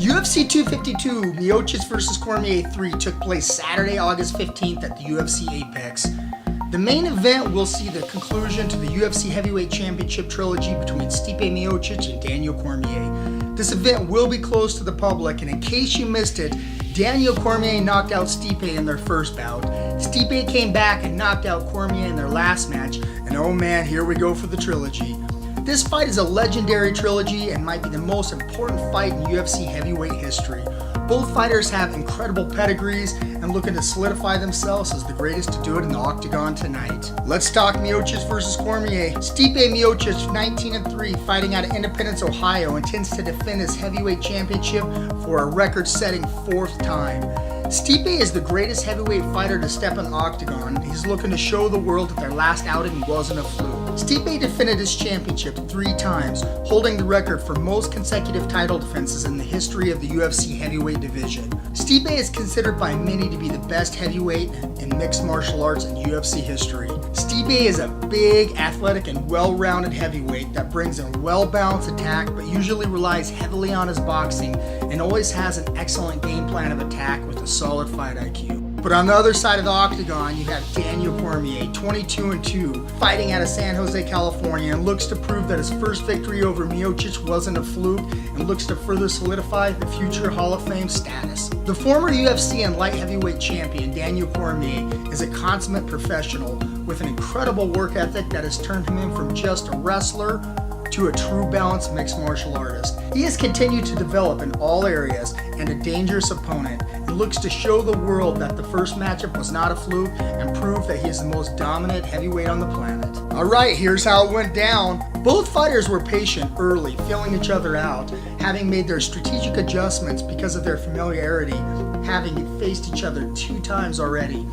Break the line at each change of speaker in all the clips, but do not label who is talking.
UFC 252 Miocic vs. Cormier 3 took place Saturday, August 15th at the UFC Apex. The main event will see the conclusion to the UFC Heavyweight Championship trilogy between Stipe Miocic and Daniel Cormier. This event will be closed to the public, and in case you missed it, Daniel Cormier knocked out Stipe in their first bout. Stipe came back and knocked out Cormier in their last match, and oh man, here we go for the trilogy. This fight is a legendary trilogy and might be the most important fight in UFC heavyweight history. Both fighters have incredible pedigrees and looking to solidify themselves as the greatest to do it in the octagon tonight. Let's talk Miocic versus Cormier. Stipe Miocic, 19-3, fighting out of Independence, Ohio, intends to defend his heavyweight championship for a record-setting 4th time. Stipe is the greatest heavyweight fighter to step in the octagon. He's looking to show the world that their last outing wasn't a fluke. Stipe defended his championship 3 times, holding the record for most consecutive title defenses in the history of the UFC heavyweight division. Stipe is considered by many to be the best heavyweight in mixed martial arts in UFC history. Stipe is a big, athletic, and well-rounded heavyweight that brings a well-balanced attack but usually relies heavily on his boxing and always has an excellent game plan of attack with a solid fight IQ. But on the other side of the octagon, you have Daniel Cormier, 22-2, fighting out of San Jose, California, and looks to prove that his first victory over Miocic wasn't a fluke and looks to further solidify the future Hall of Fame status. The former UFC and light heavyweight champion, Daniel Cormier, is a consummate professional with an incredible work ethic that has turned him in from just a wrestler to a true balanced mixed martial artist. He has continued to develop in all areas and a dangerous opponent, and looks to show the world that the first matchup was not a fluke and prove that he is the most dominant heavyweight on the planet. Alright, here's how it went down. Both fighters were patient early, feeling each other out, having made their strategic adjustments because of their familiarity, having faced each other 2 times already.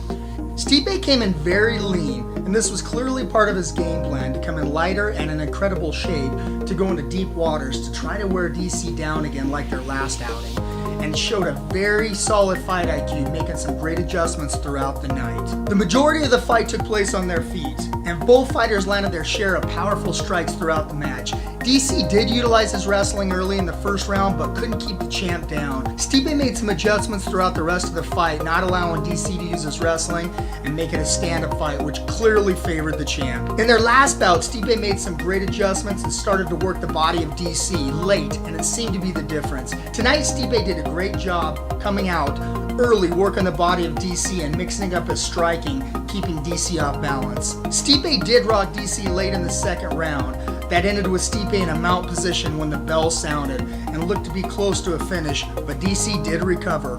Stipe came in very lean, and this was clearly part of his game plan to come in lighter and in incredible shape to go into deep waters to try to wear DC down again like their last outing, and showed a very solid fight IQ, making some great adjustments throughout the night. The majority of the fight took place on their feet, and both fighters landed their share of powerful strikes throughout the match. DC did utilize his wrestling early in the first round, but couldn't keep the champ down. Stipe made some adjustments throughout the rest of the fight, not allowing DC to use his wrestling and make it a stand-up fight, which clearly favored the champ. In their last bout, Stipe made some great adjustments and started to work the body of DC late, and it seemed to be the difference. Tonight, Stipe did a great job coming out early, working the body of DC and mixing up his striking, keeping DC off balance. Stipe did rock DC late in the second round. That ended with Stipe in a mount position when the bell sounded and looked to be close to a finish, but DC did recover.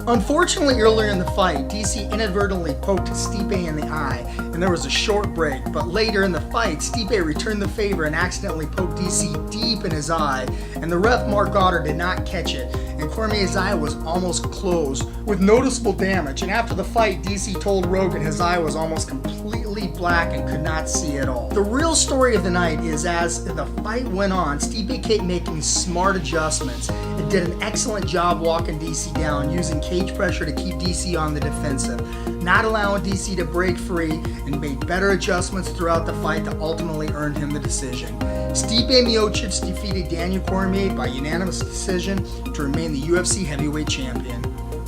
Unfortunately, earlier in the fight, DC inadvertently poked Stipe in the eye, and there was a short break, but later in the fight, Stipe returned the favor and accidentally poked DC deep in his eye, and the ref Mark Goddard did not catch it, and Cormier's eye was almost closed with noticeable damage, and after the fight, DC told Rogan his eye was almost completely black and could not see at all. The real story of the night is as the fight went on, Stipe kept making smart adjustments and did an excellent job walking DC down, using cage pressure to keep DC on the defensive, not allowing DC to break free, and made better adjustments throughout the fight that ultimately earned him the decision. Stipe Miocic defeated Daniel Cormier by unanimous decision to remain the UFC heavyweight champion.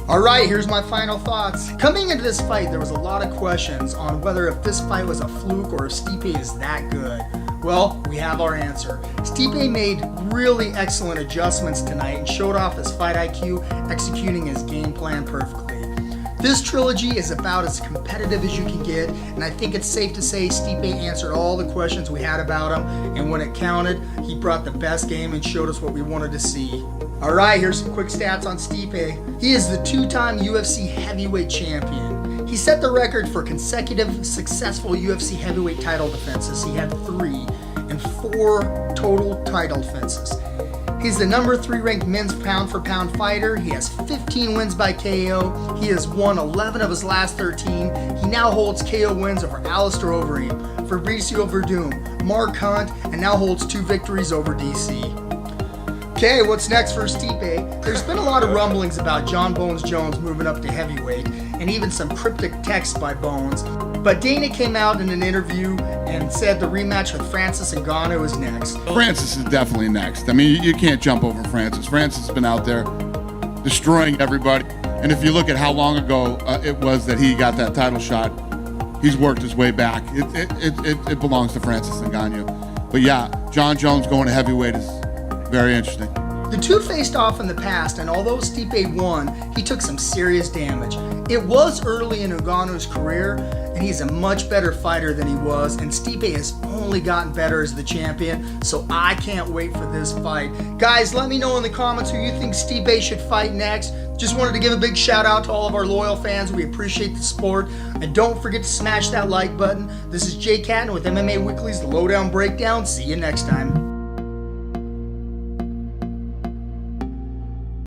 Alright, here's my final thoughts. Coming into this fight, there was a lot of questions on whether if this fight was a fluke or if Stipe is that good. Well, we have our answer. Stipe made really excellent adjustments tonight and showed off his fight IQ, executing his game plan perfectly. This trilogy is about as competitive as you can get, and I think it's safe to say Stipe answered all the questions we had about him, and when it counted, he brought the best game and showed us what we wanted to see. Alright, here's some quick stats on Stipe. He is the 2-time UFC heavyweight champion. He set the record for consecutive successful UFC heavyweight title defenses. He had 3 and 4 total title defenses. He's the number 3 ranked men's pound-for-pound fighter. He has 15 wins by KO. He has won 11 of his last 13. He now holds KO wins over Alistair Overeem, Fabricio Verdum, Mark Hunt, and now holds 2 victories over DC. Okay, what's next for Stipe? There's been a lot of rumblings about John Bones Jones moving up to heavyweight, and even some cryptic texts by Bones. But Dana came out in an interview and said the rematch with Francis Ngannou is next.
Francis is definitely next. I mean, you can't jump over Francis. Francis has been out there destroying everybody. And if you look at how long ago it was that he got that title shot, he's worked his way back. It belongs to Francis Ngannou. But yeah, John Jones going to heavyweight is very interesting.
The two faced off in the past, and although Stipe won, he took some serious damage. It was early in Ngannou's career, and he's a much better fighter than he was, and Stipe has only gotten better as the champion, so I can't wait for this fight. Guys, let me know in the comments who you think Stipe should fight next. Just wanted to give a big shout out to all of our loyal fans. We appreciate the support, and don't forget to smash that like button. This is Jay Catton with MMA Weekly's Lowdown Breakdown. See you next time.